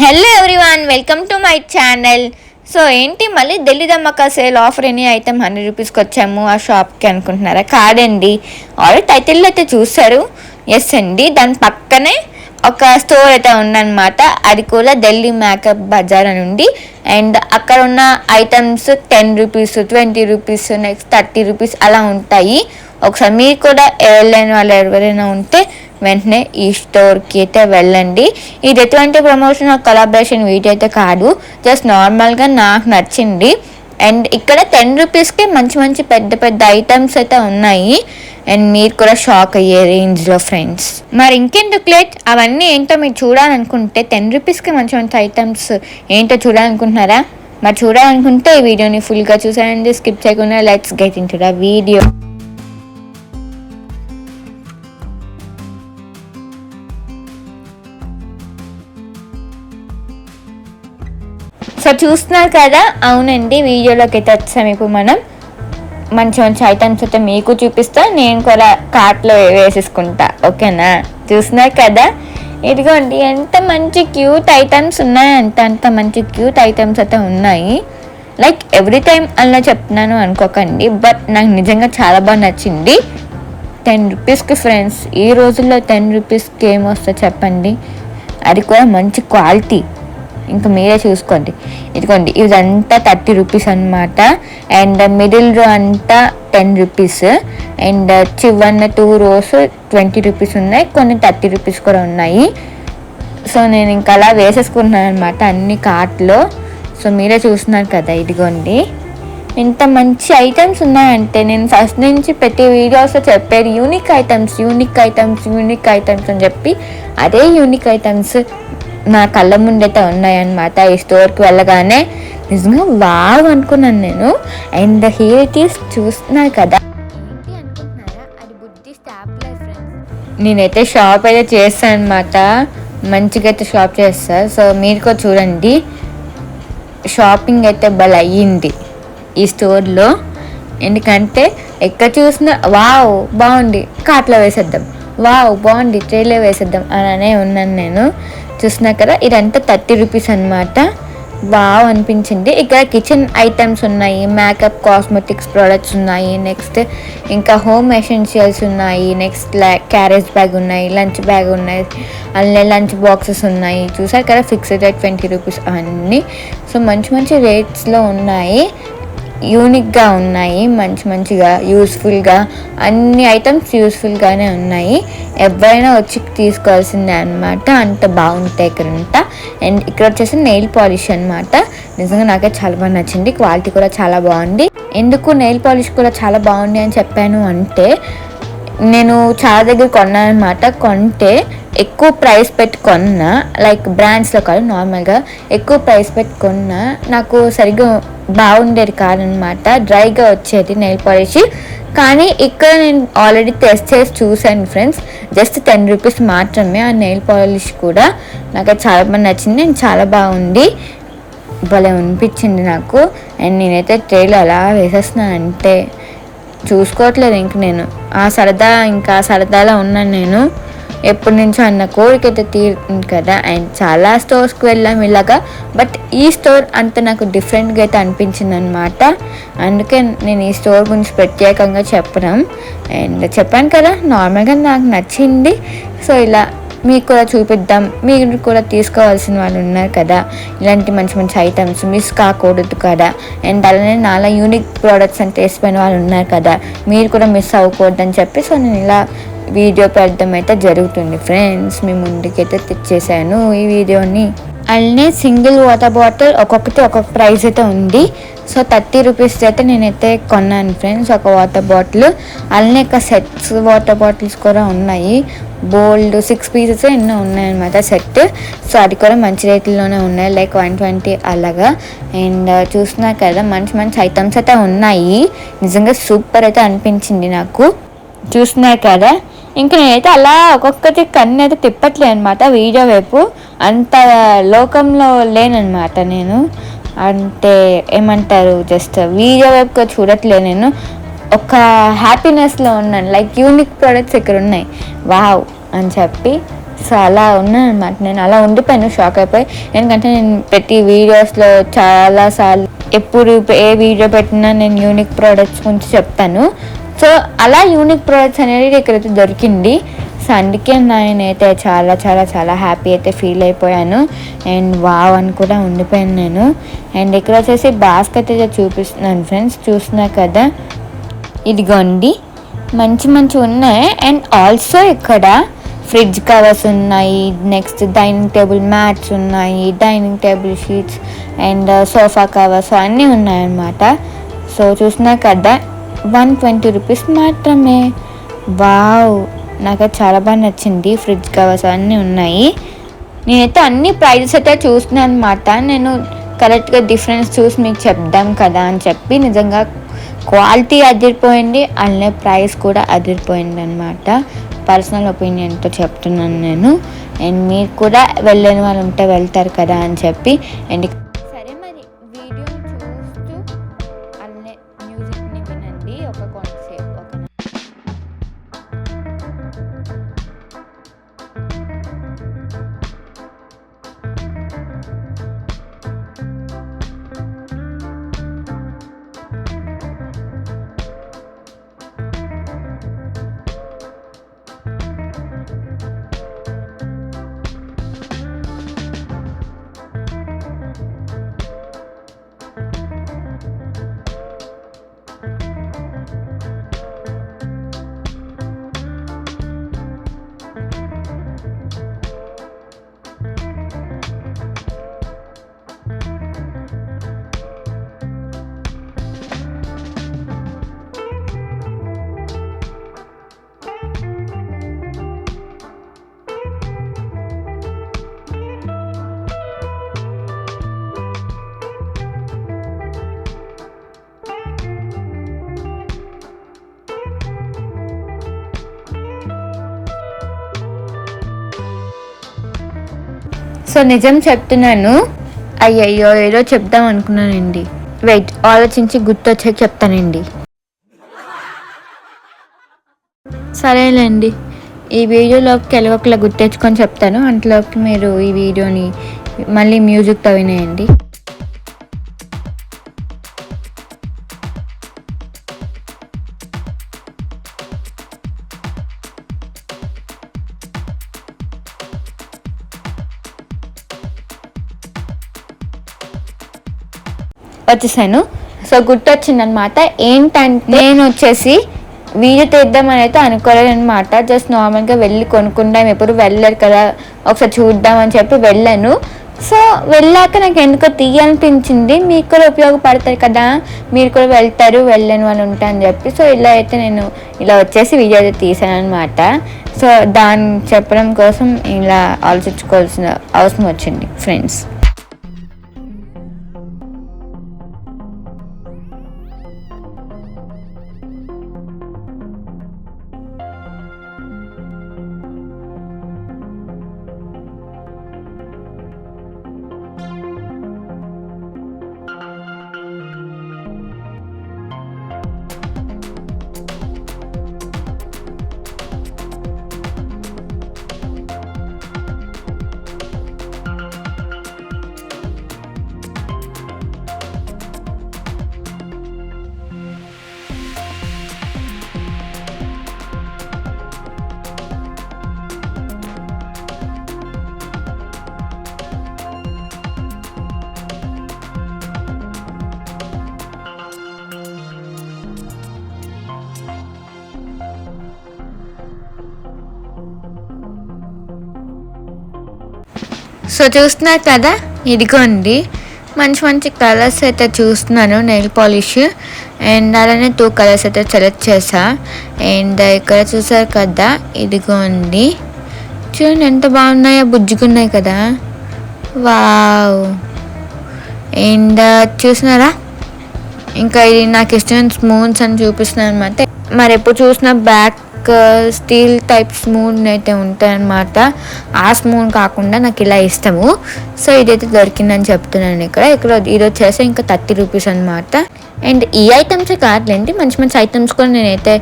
Hello everyone, welcome to my channel. So ఏంటి మళ్ళీ ఢిల్లీ ధమాకా sale offer any item 100 రూపీస్కి వచ్చాము ఆ షాప్కి అనుకుంటున్నారా? కాదండి, ఆల్రెడీ టైటిల్ అయితే చూసారు. ఎస్ అండి, దాని పక్కనే ఒక స్టోర్ అయితే ఉందన్నమాట. అది కూడా ఢిల్లీ మేకప్ బజార్ అని ఉంది. అండ్ అక్కడ ఉన్న items 10 rupees, 20 rupees, next 30 rupees అలా ఉంటాయి. ఒకసారి మీరు కూడా వెళ్ళని వాళ్ళు ఎవరైనా ఉంటే వెంటనే ఈ స్టోర్కి అయితే వెళ్ళండి. ఇది ఎటువంటి ప్రమోషన్ కొలాబరేషన్ వీడియో అయితే కాదు, జస్ట్ నార్మల్గా నాకు నచ్చింది. అండ్ ఇక్కడ 10 రూపీస్కి మంచి మంచి పెద్ద పెద్ద ఐటమ్స్ అయితే ఉన్నాయి. అండ్ మీరు కూడా షాక్ అయ్యే రేంజ్లో ఫ్రెండ్స్. మరి ఇంకెందుకు లేట్, అవన్నీ ఏంటో మీరు చూడాలనుకుంటే 10 రూపీస్కి మంచి మంచి ఐటమ్స్ ఏంటో చూడాలనుకుంటున్నారా? మరి చూడాలనుకుంటే ఈ వీడియోని ఫుల్గా చూసానండి, స్కిప్ చేయకుండా. Let's get in to the video. So చూస్తున్నారు కదా, అవునండి, వీడియోలోకి అయితే వచ్చాము. ఇప్పుడు మనం మంచి మంచి ఐటమ్స్ అయితే మీకు చూపిస్తా, నేను కూడా కార్ట్లో వేసేసుకుంటా, ఓకేనా? చూస్తున్నారు కదా, ఇదిగోండి ఎంత మంచి క్యూట్ ఐటమ్స్ ఉన్నాయి, అంత మంచి క్యూట్ ఐటమ్స్ అయితే ఉన్నాయి. లైక్ ఎవ్రీ టైం అలా చెప్తున్నాను అనుకోకండి, బట్ నాకు నిజంగా చాలా బాగా నచ్చింది. 10 రూపీస్కి ఫ్రెండ్స్, ఈ రోజుల్లో 10 రూపీస్కి ఏమొస్తుందో చెప్పండి, అది కూడా మంచి క్వాలిటీ. ఇంకా మీరే చూసుకోండి. ఇదిగోండి, ఇదంతా 30 రూపీస్ అనమాట. అండ్ మిడిల్ రో అంతా 10 రూపీస్. అండ్ చివన్న 2 రోస్ 20 రూపీస్ ఉన్నాయి, కొన్ని 30 రూపీస్ కూడా ఉన్నాయి. సో నేను ఇంకా అలా వేసేసుకుంటున్నాను అనమాట అన్ని కార్ట్లో. సో మీరే చూస్తున్నారు కదా, ఇదిగోండి ఇంత మంచి ఐటమ్స్ ఉన్నాయంటే నేను ఫస్ట్ నుంచి ప్రతి వీడియోస్లో చెప్పేది యూనిక్ ఐటమ్స్ అని చెప్పి, అదే యూనిక్ ఐటమ్స్ నా కళ్ళ ముందైతే ఉన్నాయన్నమాట. ఈ స్టోర్కి వెళ్ళగానే నిజంగా వావ్ అనుకున్నాను నేను. అండ్ హియర్ ఇట్ ఈస్, చూస్తున్నారు కదా, ఏంటి అనుకుంటున్నారా, అది బుద్ధి స్టాప్లర్ ఫ్రెండ్స్. నేనైతే షాప్ అయితే చేస్తాను అనమాట, మంచిగా అయితే షాప్ చేస్తా. సో మీరు కూడా చూడండి, షాపింగ్ అయితే భలే అయ్యింది ఈ స్టోర్లో. ఎందుకంటే ఎక్కడ చూసినా వావ్ బాగుంది, కార్ట్లో వేసేద్దాం, వావ్ బాగుంది, ట్రైలో వేసేద్దాం అలానే ఉన్నాను నేను. చూస్తున్నా కదా, ఇదంతా 30 రూపీస్ అనమాట. వావ్ అనిపించింది. ఇక్కడ కిచెన్ ఐటమ్స్ ఉన్నాయి, మేకప్ కాస్మెటిక్స్ ప్రోడక్ట్స్ ఉన్నాయి, నెక్స్ట్ ఇంకా హోమ్ ఎసెన్షియల్స్ ఉన్నాయి, నెక్స్ట్ క్యారేజ్ బ్యాగ్ ఉన్నాయి, లంచ్ బ్యాగ్ ఉన్నాయి, అలానే లంచ్ బాక్సెస్ ఉన్నాయి. చూసారు కదా, ఫిక్స్డ్ రేట్ 20 రూపీస్ అన్నీ. సో మంచి మంచి రేట్స్లో ఉన్నాయి, యూనిక్గా ఉన్నాయి, మంచిగా యూస్ఫుల్గా అన్ని ఐటమ్స్ యూస్ఫుల్గానే ఉన్నాయి. ఎవరైనా వచ్చి తీసుకోవాల్సిందే అనమాట, అంత బాగుంటాయి ఇక్కడంతా. అండ్ ఇక్కడ వచ్చేసి నెయిల్ పాలిష్ అనమాట. నిజంగా నాకే చాలా బాగా నచ్చింది, క్వాలిటీ కూడా చాలా బాగుంది. ఎందుకు నెయిల్ పాలిష్ కూడా చాలా బాగుంది అని చెప్పాను అంటే, నేను చాలా దగ్గర కొన్నాను అనమాట. కొంటే ఎక్కువ ప్రైస్ పెట్టి కొన్నా, లైక్ బ్రాండ్స్లో కాదు, నార్మల్గా ఎక్కువ ప్రైస్ పెట్టి కొన్నా, నాకు సరిగ్గా బాగుండేది కాదనమాట, డ్రైగా వచ్చేది నెయిల్ పాలిష్. కానీ ఇక్కడ నేను ఆల్రెడీ టెస్ట్ చేసి చూశాను ఫ్రెండ్స్, జస్ట్ 10 రూపీస్ మాత్రమే. ఆ నెయిల్ పాలిష్ కూడా నాకు చాలా బాగా నచ్చింది, నేను చాలా బాగుంది, భలే అనిపించింది నాకు. అండ్ నేనైతే ట్రైలో అలా వేసేస్తున్నాను, అంటే చూసుకోవట్లేదు ఇంక నేను. ఆ సరదాలో ఉన్నాను నేను, ఎప్పటి నుంచో అన్న కోరికైతే తీరుతుంది కదా. అండ్ చాలా స్టోర్స్కి వెళ్ళాం ఇలాగా, బట్ ఈ స్టోర్ అంత నాకు డిఫరెంట్గా అయితే అనిపించింది అనమాట. అందుకే నేను ఈ స్టోర్ గురించి ప్రత్యేకంగా చెప్పడం. అండ్ చెప్పాను కదా, నార్మల్గా నాకు నచ్చింది. సో ఇలా మీకు కూడా చూపిద్దాం, మీరు కూడా తీసుకోవాల్సిన వాళ్ళు ఉన్నారు కదా, ఇలాంటి మంచి మంచి ఐటమ్స్ మిస్ కాకూడదు కదా. అండ్ అలానే నాలా యూనిక్ ప్రోడక్ట్స్ అంటే వేసిపోయిన వాళ్ళు ఉన్నారు కదా, మీరు కూడా మిస్ అవ్వకూడదు అని చెప్పి, సో నేను ఇలా వీడియో పెట్టడం అయితే జరుగుతుంది ఫ్రెండ్స్. మీ ముందుకైతే తెచ్చేసాను ఈ వీడియోని. అలానే సింగిల్ వాటర్ బాటిల్ ఒక్కొక్కటి ఒక్కొక్క ప్రైస్ అయితే ఉంది. సో 30 రూపీస్ అయితే నేనైతే కొన్నాను ఫ్రెండ్స్ ఒక వాటర్ బాటిల్. అలానే ఇక సెట్స్ వాటర్ బాటిల్స్ కూడా ఉన్నాయి, బోల్డ్ 6 పీసెస్ ఎన్నో ఉన్నాయన్నమాట సెట్. సో అది కూడా మంచి రేట్లోనే ఉన్నాయి, లైక్ 120 అలాగా. అండ్ చూస్తున్నారు కదా, మంచి మంచి ఐటమ్స్ అయితే ఉన్నాయి. నిజంగా సూపర్ అయితే అనిపించింది నాకు. చూస్తున్నారు కదా, ఇంకా నేనైతే అలా ఒక్కొక్కటి కన్ను అయితే తిప్పట్లే అనమాట వీడియో వైపు, అంత లోకంలో లేనమాట నేను. అంటే ఏమంటారు, జస్ట్ వీడియో వైపు చూడట్లే నేను, ఒక హ్యాపీనెస్లో ఉన్నాను. లైక్ యూనిక్ ప్రోడక్ట్స్ ఇక్కడ ఉన్నాయి, వావ్ అని చెప్పి. సో అలా ఉన్నానమాట. నేను అలా ఉండిపోయాను, షాక్ అయిపోయి. ఎందుకంటే నేను ప్రతి వీడియోస్లో చాలాసార్లు ఎప్పుడు ఏ వీడియో పెట్టినా నేను యూనిక్ ప్రోడక్ట్స్ గురించి చెప్తాను. సో అలా యూనిక్ ప్రోడక్ట్స్ అనేది ఇక్కడైతే దొరికింది. సో అందుకే నేనైతే చాలా చాలా చాలా హ్యాపీ అయితే ఫీల్ అయిపోయాను. అండ్ వావ్ అని కూడా ఉండిపోయాను నేను. అండ్ ఇక్కడ వచ్చేసి బాస్కెట్ అయితే చూపిస్తున్నాను ఫ్రెండ్స్, చూస్తున్నా కదా, ఇదిగోండి మంచి మంచి ఉన్నాయి. అండ్ ఆల్సో ఇక్కడ ఫ్రిడ్జ్ కవర్స్ ఉన్నాయి, నెక్స్ట్ డైనింగ్ టేబుల్ మ్యాట్స్ ఉన్నాయి, dining table sheets and sofa covers అన్నీ ఉన్నాయన్నమాట. సో చూసినా కదా 120 రూపీస్ మాత్రమే. వావ్, నాకైతే చాలా బాగా నచ్చింది. ఫ్రిడ్జ్ కవర్స్ అన్నీ ఉన్నాయి. నేనైతే అన్ని ప్రైజెస్ అయితే చూస్తున్నాను అనమాట. నేను కరెక్ట్గా డిఫరెన్స్ చూసి మీకు చెప్దాం కదా అని చెప్పి. నిజంగా క్వాలిటీ అదిరిపోయింది, అలానే ప్రైస్ కూడా అదిరిపోయింది అనమాట. పర్సనల్ ఒపీనియన్తో చెప్తున్నాను నేను. అండ్ మీరు కూడా వెళ్ళని వాళ్ళు ఉంటే వెళ్తారు కదా అని చెప్పి. అండ్ సరే, మరి వీడియోని చూస్తూ అలానే మ్యూజిక్ని వినండి ఒక కొంతసేపు. సో నిజం చెప్తున్నాను, అయ్యయ్యో ఏదో చెప్దాం అనుకున్నానండి. వెయిట్, ఆలోచించి గుర్తొచ్చాక చెప్తానండి. సరేలేండి, ఈ వీడియోలోకి ఎలవొకలా గుర్తెచ్చుకొని చెప్తాను. అంతలోకి మీరు ఈ వీడియోని మళ్ళీ మ్యూజిక్తో వినేయండి. వచ్చేసాను. సో గుర్తొచ్చిందనమాట. ఏంటంటే నేను వచ్చేసి వీడియో తీద్దామని అయితే అనుకోలేదు అనమాట. జస్ట్ నార్మల్గా వెళ్ళి కొనుక్కుంటాం, ఎప్పుడు వెళ్ళారు కదా, ఒకసారి చూద్దామని చెప్పి వెళ్ళాను. సో వెళ్ళాక నాకు ఎందుకో తీయాలనిపించింది. మీకు కూడా ఉపయోగపడతారు కదా, మీరు కూడా వెళ్తారు, వెళ్ళను అని ఉంటా అని చెప్పి. సో ఇలా అయితే నేను ఇలా వచ్చేసి వీడియో అయితే తీసాను అనమాట. సో దాన్ని చెప్పడం కోసం ఇలా ఆలోచించుకోవాల్సిన అవసరం వచ్చింది ఫ్రెండ్స్. సో చూస్తున్నారు కదా, ఇదిగోండి మంచి మంచి కలర్స్ అయితే చూస్తున్నాను. నెయిల్ పాలిష్ అండ్ అలానే 2 కలర్స్ అయితే సెలెక్ట్ చేసా. అండ్ ఇక్కడ చూసారు కదా, ఇదిగోండి చూడండి ఎంత బాగున్నాయో, బుజ్జుకున్నాయి కదా, వావ్. అండ్ చూసినారా, ఇంకా ఇది నాకు ఇష్టమైన స్మూన్స్ అని చూపిస్తున్నాను అనమాట. మరి ఎప్పుడు చూసినా బ్యాక్ స్టీల్ టైప్ స్మూన్ అయితే ఉంటాయన్నమాట. ఆ స్మూన్ కాకుండా నాకు ఇలా ఇష్టము. సో ఇదైతే దొరికిందని చెప్తున్నాను. ఇక్కడ ఇది వచ్చేసి ఇంకా 30 రూపీస్ అనమాట. అండ్ ఈ ఐటమ్సే కాదులేండి, మంచి మంచి ఐటమ్స్ కూడా నేనైతే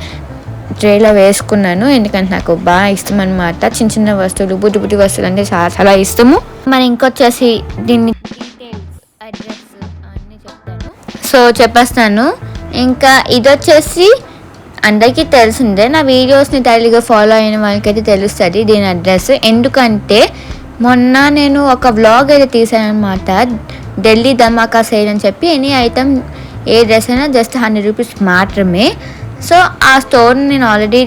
ట్రేలో వేసుకున్నాను, ఎందుకంటే నాకు బాగా ఇష్టం అనమాట. చిన్న చిన్న వస్తువులు, బుడ్డి బుడ్డి వస్తువులు అంటే చాలా చాలా ఇష్టము. మరి ఇంకొచ్చేసి దీన్ని డీటెయిల్స్, అడ్రస్ అన్నీ చెప్తాను. సో చెప్పేస్తాను. ఇంకా ఇది వచ్చేసి అందరికీ తెలిసిందే, నా వీడియోస్ని డైలీగా ఫాలో అయిన వాళ్ళకైతే తెలుస్తుంది దీని అడ్రస్. ఎందుకంటే మొన్న నేను ఒక వ్లాగ్ అయితే తీసాను అనమాట, ఢిల్లీ ధమాకా సేల్ అని చెప్పి. ఎనీ ఐటమ్ ఏ డ్రెస్ అయినా జస్ట్ 100 రూపీస్ మాత్రమే. సో ఆ స్టోర్ని నేను ఆల్రెడీ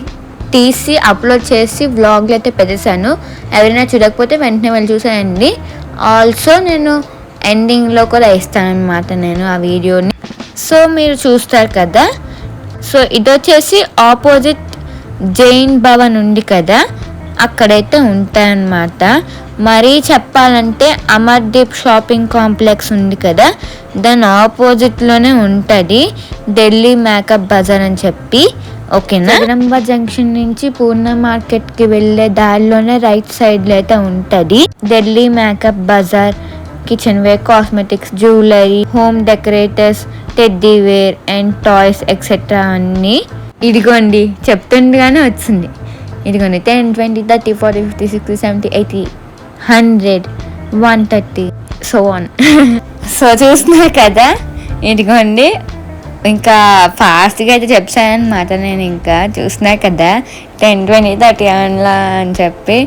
తీసి అప్లోడ్ చేసి వ్లాగ్లో అయితే పెట్టేశాను. ఎవరైనా చూడకపోతే వెంటనే వెళ్ళి చూసానండి. ఆల్సో నేను ఎండింగ్లో కూడా ఇస్తాను అనమాట నేను ఆ వీడియోని. సో మీరు చూస్తారు కదా. సో ఇది వచ్చేసి ఆపోజిట్ జైన్ భవన్ ఉంది కదా, అక్కడైతే ఉంటాయన్నమాట. మరీ చెప్పాలంటే అమర్దీప్ షాపింగ్ కాంప్లెక్స్ ఉంది కదా, దాని ఆపోజిట్లోనే ఉంటుంది ఢిల్లీ మేకప్ బజార్ అని చెప్పి. ఓకేనా, జగదంబ జంక్షన్ నుంచి పూర్ణ మార్కెట్కి వెళ్ళే దారిలోనే రైట్ సైడ్లో అయితే ఉంటుంది Delhi makeup bazaar. Kitchen ware, cosmetics, jewellery, home decorators, teddy ware and toys etcetera అన్నీ. ఇదిగోండి చెప్తుండగానే వచ్చింది. ఇదిగోండి 10, 20, 30, 40, 50, 60, 70, 80, 100, 130 సో ఆన్. సో చూస్తున్నారు కదా, ఇదిగోండి ఇంకా ఫాస్ట్గా అయితే చెప్పాను అనమాట నేను. ఇంకా చూస్తున్నారు కదా 10, 20, 30 అలా అని చెప్పి.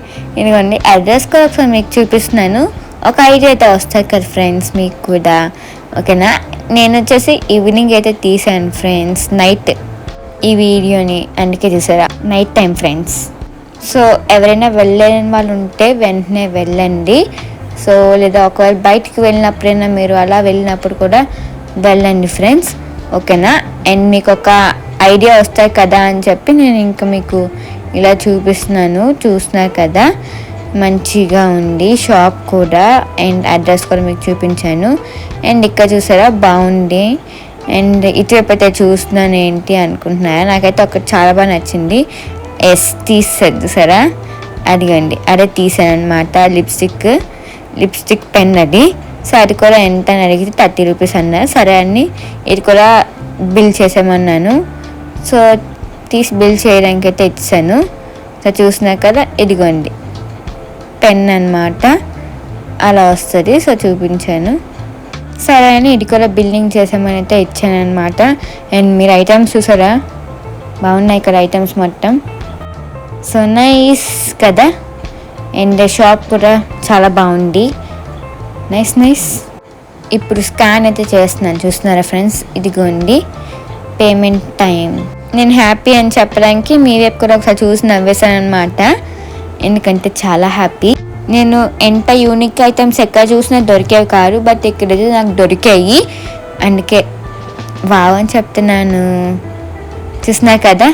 ఇదిగోండి అడ్రస్ కూడా ఒకసారి మీకు చూపిస్తున్నాను, ఒక ఐడియా అయితే వస్తుంది కదా ఫ్రెండ్స్ మీకు కూడా. ఓకేనా, నేను వచ్చేసి ఈవినింగ్ అయితే తీసాను ఫ్రెండ్స్, నైట్ ఈ వీడియోని, అందుకే చూసారా నైట్ టైం ఫ్రెండ్స్. సో ఎవరైనా వెళ్ళని వాళ్ళు ఉంటే వెంటనే వెళ్ళండి. సో లేదా ఒకవేళ బయటికి వెళ్ళినప్పుడైనా మీరు అలా వెళ్ళినప్పుడు కూడా వెళ్ళండి ఫ్రెండ్స్. ఓకేనా, అండ్ మీకు ఒక ఐడియా వస్తాయి కదా అని చెప్పి నేను ఇంకా మీకు ఇలా చూపిస్తున్నాను. చూస్తున్నారు కదా, మంచిగా ఉంది షాప్ కూడా, అండ్ అడ్రస్ కూడా మీకు చూపించాను. అండ్ ఇక్కడ చూసారా బాగుంది. అండ్ ఇటువైపు అయితే చూస్తున్నాను ఏంటి అనుకుంటున్నారా, నాకైతే ఒకటి చాలా బాగా నచ్చింది. తీసేది సరే, అదిగండి అదే తీసాను అనమాట. లిప్స్టిక్ పెన్ అది. సో అది కూడా ఎంత అని అడిగితే 30 రూపీస్ అన్నారు. సరే అని ఇది కూడా బిల్ చేసామన్నాను. సో తీసి బిల్ చేయడానికి అయితే ఇచ్చాను. సో చూసినా కదా, ఇదిగోండి పెన్ అనమాట, అలా వస్తుంది. సో చూపించాను. సరే అని ఇది కూడా బిల్లింగ్ చేసామని అయితే ఇచ్చాను అనమాట. అండ్ మీరు ఐటమ్స్ చూసారా, బాగున్నాయి ఇక్కడ ఐటమ్స్ మొత్తం. సో నైస్ కదా, అండ్ షాప్ కూడా చాలా బాగుంది. నైస్. ఇప్పుడు స్కాన్ అయితే చేస్తున్నాను, చూస్తున్నారా ఫ్రెండ్స్. ఇదిగోండి పేమెంట్ టైం. నేను హ్యాపీ అని చెప్పడానికి మీ వైపు కూడా ఒకసారి చూసి నవ్వేశాను అనమాట, ఎందుకంటే చాలా హ్యాపీ. నేను ఎంత యూనిక్ ఐటమ్స్ ఎక్కడ చూసినా దొరికేవి కాదు, బట్ ఇక్కడైతే నాకు దొరికాయి, అందుకే వావ్ అని చెప్తున్నాను. చూస్తున్నారు కదా,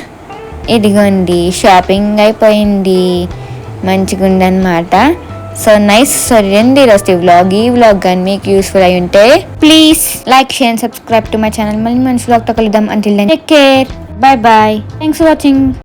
ఇదిగోండి షాపింగ్ అయిపోయింది, మంచిగా ఉందన్నమాట. So nice. సో రండి ఈరోజు ఈ వ్లాగ్ కానీ మీకు యూస్ఫుల్ అయి ఉంటే please like, share and subscribe to my channel. మళ్ళీ మంచి వ్లాగ్తో కలుద్దాం. Until then take care, bye. Thanks for watching.